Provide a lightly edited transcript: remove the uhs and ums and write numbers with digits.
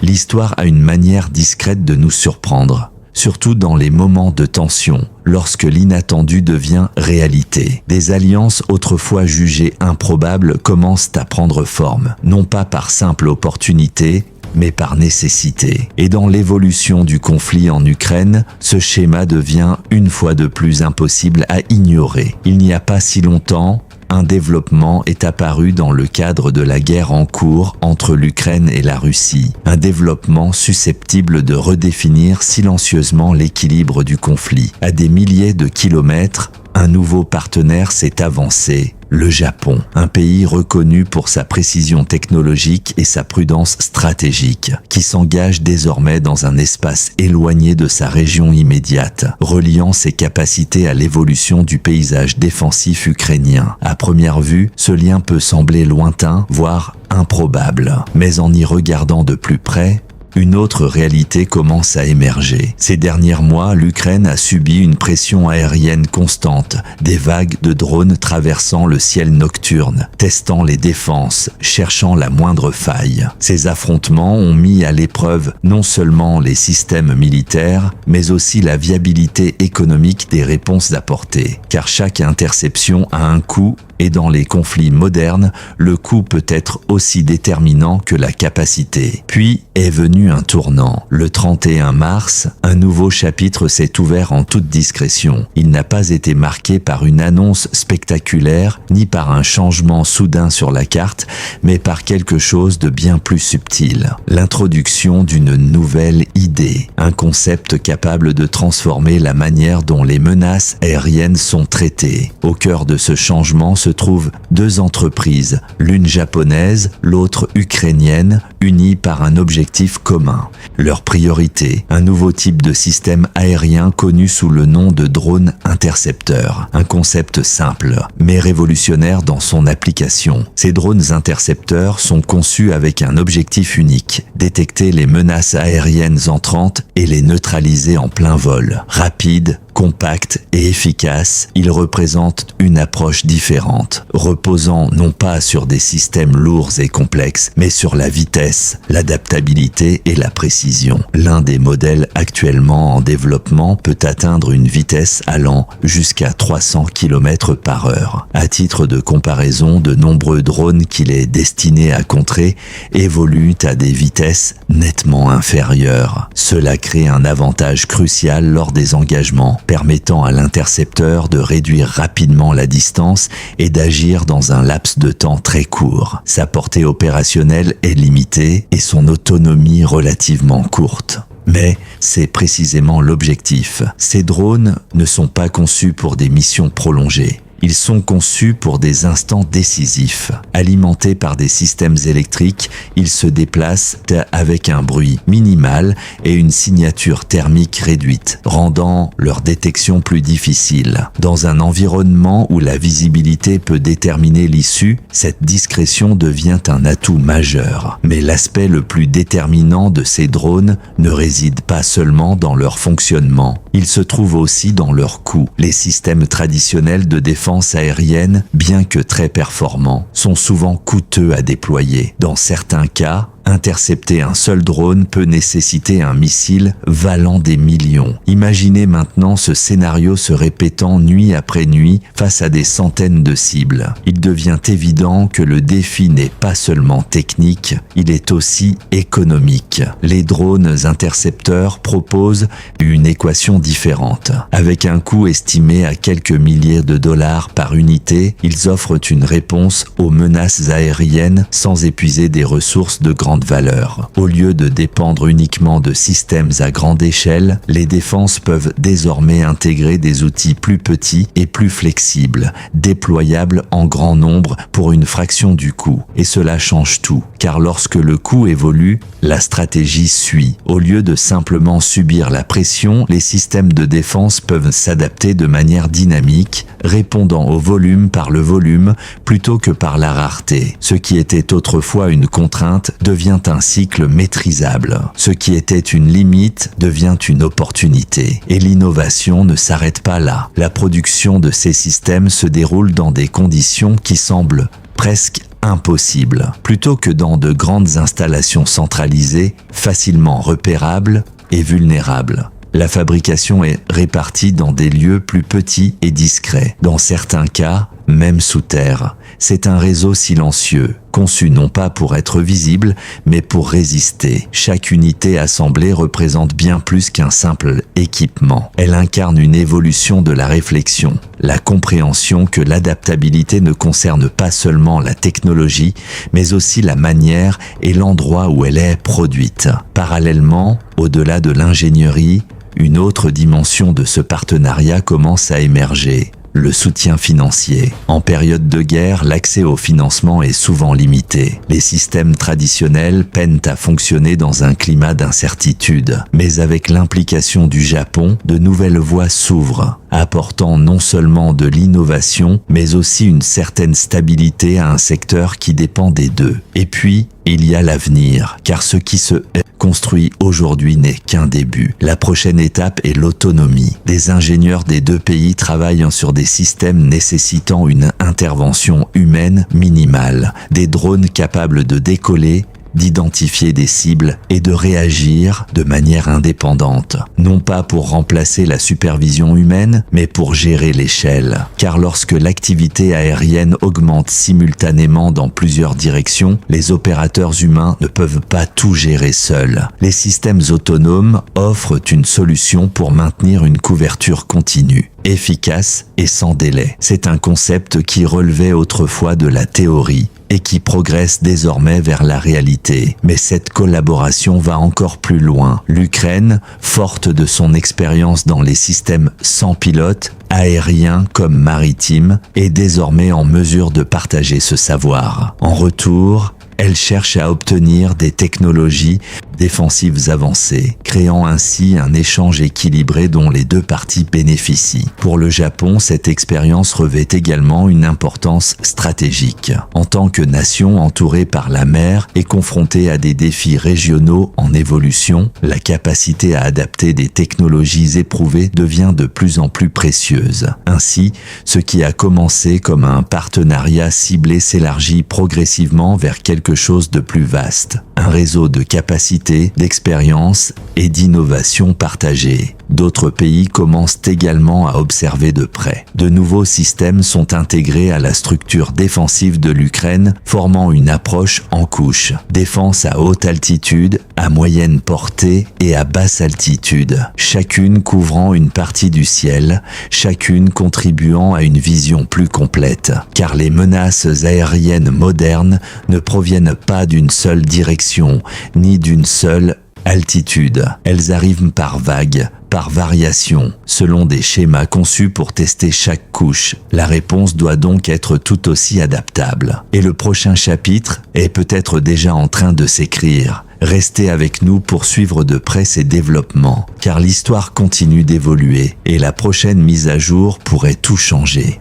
L'histoire a une manière discrète de nous surprendre, surtout dans les moments de tension, lorsque l'inattendu devient réalité. Des alliances autrefois jugées improbables commencent à prendre forme, non pas par simple opportunité, mais par nécessité. Et dans l'évolution du conflit en Ukraine, ce schéma devient une fois de plus impossible à ignorer. Il n'y a pas si longtemps, un développement est apparu dans le cadre de la guerre en cours entre l'Ukraine et la Russie. Un développement susceptible de redéfinir silencieusement l'équilibre du conflit. À des milliers de kilomètres, un nouveau partenaire s'est avancé, le Japon, un pays reconnu pour sa précision technologique et sa prudence stratégique, qui s'engage désormais dans un espace éloigné de sa région immédiate, reliant ses capacités à l'évolution du paysage défensif ukrainien. À première vue, ce lien peut sembler lointain, voire improbable, mais en y regardant de plus près, une autre réalité commence à émerger. Ces derniers mois, l'Ukraine a subi une pression aérienne constante, des vagues de drones traversant le ciel nocturne, testant les défenses, cherchant la moindre faille. Ces affrontements ont mis à l'épreuve non seulement les systèmes militaires, mais aussi la viabilité économique des réponses apportées, car chaque interception a un coût. Et dans les conflits modernes, le coût peut être aussi déterminant que la capacité. Puis est venu un tournant. Le 31 mars, un nouveau chapitre s'est ouvert en toute discrétion. Il n'a pas été marqué par une annonce spectaculaire, ni par un changement soudain sur la carte, mais par quelque chose de bien plus subtil. L'introduction d'une nouvelle idée, un concept capable de transformer la manière dont les menaces aériennes sont traitées. Au cœur de ce changement se trouvent deux entreprises, l'une japonaise, l'autre ukrainienne, unies par un objectif commun. Leur priorité, un nouveau type de système aérien connu sous le nom de drone intercepteur. Un concept simple, mais révolutionnaire dans son application. Ces drones intercepteurs sont conçus avec un objectif unique, détecter les menaces aériennes entrantes et les neutraliser en plein vol. Rapide, compact et efficace, ils représentent une approche différente, reposant non pas sur des systèmes lourds et complexes, mais sur la vitesse, l'adaptabilité et la précision. L'un des modèles actuellement en développement peut atteindre une vitesse allant jusqu'à 300 km/h. À titre de comparaison, de nombreux drones qu'il est destiné à contrer évoluent à des vitesses nettement inférieures. Cela crée un avantage crucial lors des engagements, permettant à l'intercepteur de réduire rapidement la distance et d'agir dans un laps de temps très court. Sa portée opérationnelle est limitée et son autonomie relativement courte. Mais c'est précisément l'objectif. Ces drones ne sont pas conçus pour des missions prolongées. Ils sont conçus pour des instants décisifs. Alimentés par des systèmes électriques, ils se déplacent avec un bruit minimal et une signature thermique réduite, rendant leur détection plus difficile. Dans un environnement où la visibilité peut déterminer l'issue, cette discrétion devient un atout majeur. Mais l'aspect le plus déterminant de ces drones ne réside pas seulement dans leur fonctionnement. Il se trouve aussi dans leur coût. Les systèmes traditionnels de défense aérienne, bien que très performants, sont souvent coûteux à déployer. Dans certains cas, intercepter un seul drone peut nécessiter un missile valant des millions. Imaginez maintenant ce scénario se répétant nuit après nuit face à des centaines de cibles. Il devient évident que le défi n'est pas seulement technique, il est aussi économique. Les drones intercepteurs proposent une équation différente. Avec un coût estimé à quelques milliers de dollars par unité, ils offrent une réponse aux menaces aériennes sans épuiser des ressources de grande valeur. Au lieu de dépendre uniquement de systèmes à grande échelle, les défenses peuvent désormais intégrer des outils plus petits et plus flexibles, déployables en grand nombre pour une fraction du coût. Et cela change tout, car lorsque le coût évolue, la stratégie suit. Au lieu de simplement subir la pression, les systèmes de défense peuvent s'adapter de manière dynamique, répondant au volume par le volume plutôt que par la rareté. Ce qui était autrefois une contrainte devient un cycle maîtrisable. Ce qui était une limite devient une opportunité. Et l'innovation ne s'arrête pas là. La production de ces systèmes se déroule dans des conditions qui semblent presque impossible. Plutôt que dans de grandes installations centralisées, facilement repérables et vulnérables. La fabrication est répartie dans des lieux plus petits et discrets. Dans certains cas, même sous terre. C'est un réseau silencieux, conçu non pas pour être visible, mais pour résister. Chaque unité assemblée représente bien plus qu'un simple équipement. Elle incarne une évolution de la réflexion, la compréhension que l'adaptabilité ne concerne pas seulement la technologie, mais aussi la manière et l'endroit où elle est produite. Parallèlement, au-delà de l'ingénierie, une autre dimension de ce partenariat commence à émerger. Le soutien financier. En période de guerre, l'accès au financement est souvent limité. Les systèmes traditionnels peinent à fonctionner dans un climat d'incertitude. Mais avec l'implication du Japon, de nouvelles voies s'ouvrent, apportant non seulement de l'innovation, mais aussi une certaine stabilité à un secteur qui dépend des deux. Et puis, il y a l'avenir, car ce qui se construit aujourd'hui n'est qu'un début. La prochaine étape est l'autonomie. Des ingénieurs des deux pays travaillent sur des systèmes nécessitant une intervention humaine minimale, des drones capables de décoller, d'identifier des cibles et de réagir de manière indépendante, non pas pour remplacer la supervision humaine, mais pour gérer l'échelle. Car lorsque l'activité aérienne augmente simultanément dans plusieurs directions, les opérateurs humains ne peuvent pas tout gérer seuls. Les systèmes autonomes offrent une solution pour maintenir une couverture continue, efficace et sans délai. C'est un concept qui relevait autrefois de la théorie et qui progresse désormais vers la réalité. Mais cette collaboration va encore plus loin. L'Ukraine, forte de son expérience dans les systèmes sans pilote, aériens comme maritimes, est désormais en mesure de partager ce savoir. En retour, elle cherche à obtenir des technologies défensives avancées, créant ainsi un échange équilibré dont les deux parties bénéficient. Pour le Japon, cette expérience revêt également une importance stratégique. En tant que nation entourée par la mer et confrontée à des défis régionaux en évolution, la capacité à adapter des technologies éprouvées devient de plus en plus précieuse. Ainsi, ce qui a commencé comme un partenariat ciblé s'élargit progressivement vers quelque chose de plus vaste, un réseau de capacités, d'expérience et d'innovation partagées. D'autres pays commencent également à observer de près. De nouveaux systèmes sont intégrés à la structure défensive de l'Ukraine, formant une approche en couches. Défense à haute altitude, à moyenne portée et à basse altitude. Chacune couvrant une partie du ciel, chacune contribuant à une vision plus complète. Car les menaces aériennes modernes ne proviennent pas d'une seule direction, ni d'une seule altitude. Elles arrivent par vagues, par variation, selon des schémas conçus pour tester chaque couche. La réponse doit donc être tout aussi adaptable. Et le prochain chapitre est peut-être déjà en train de s'écrire. Restez avec nous pour suivre de près ces développements, car l'histoire continue d'évoluer et la prochaine mise à jour pourrait tout changer.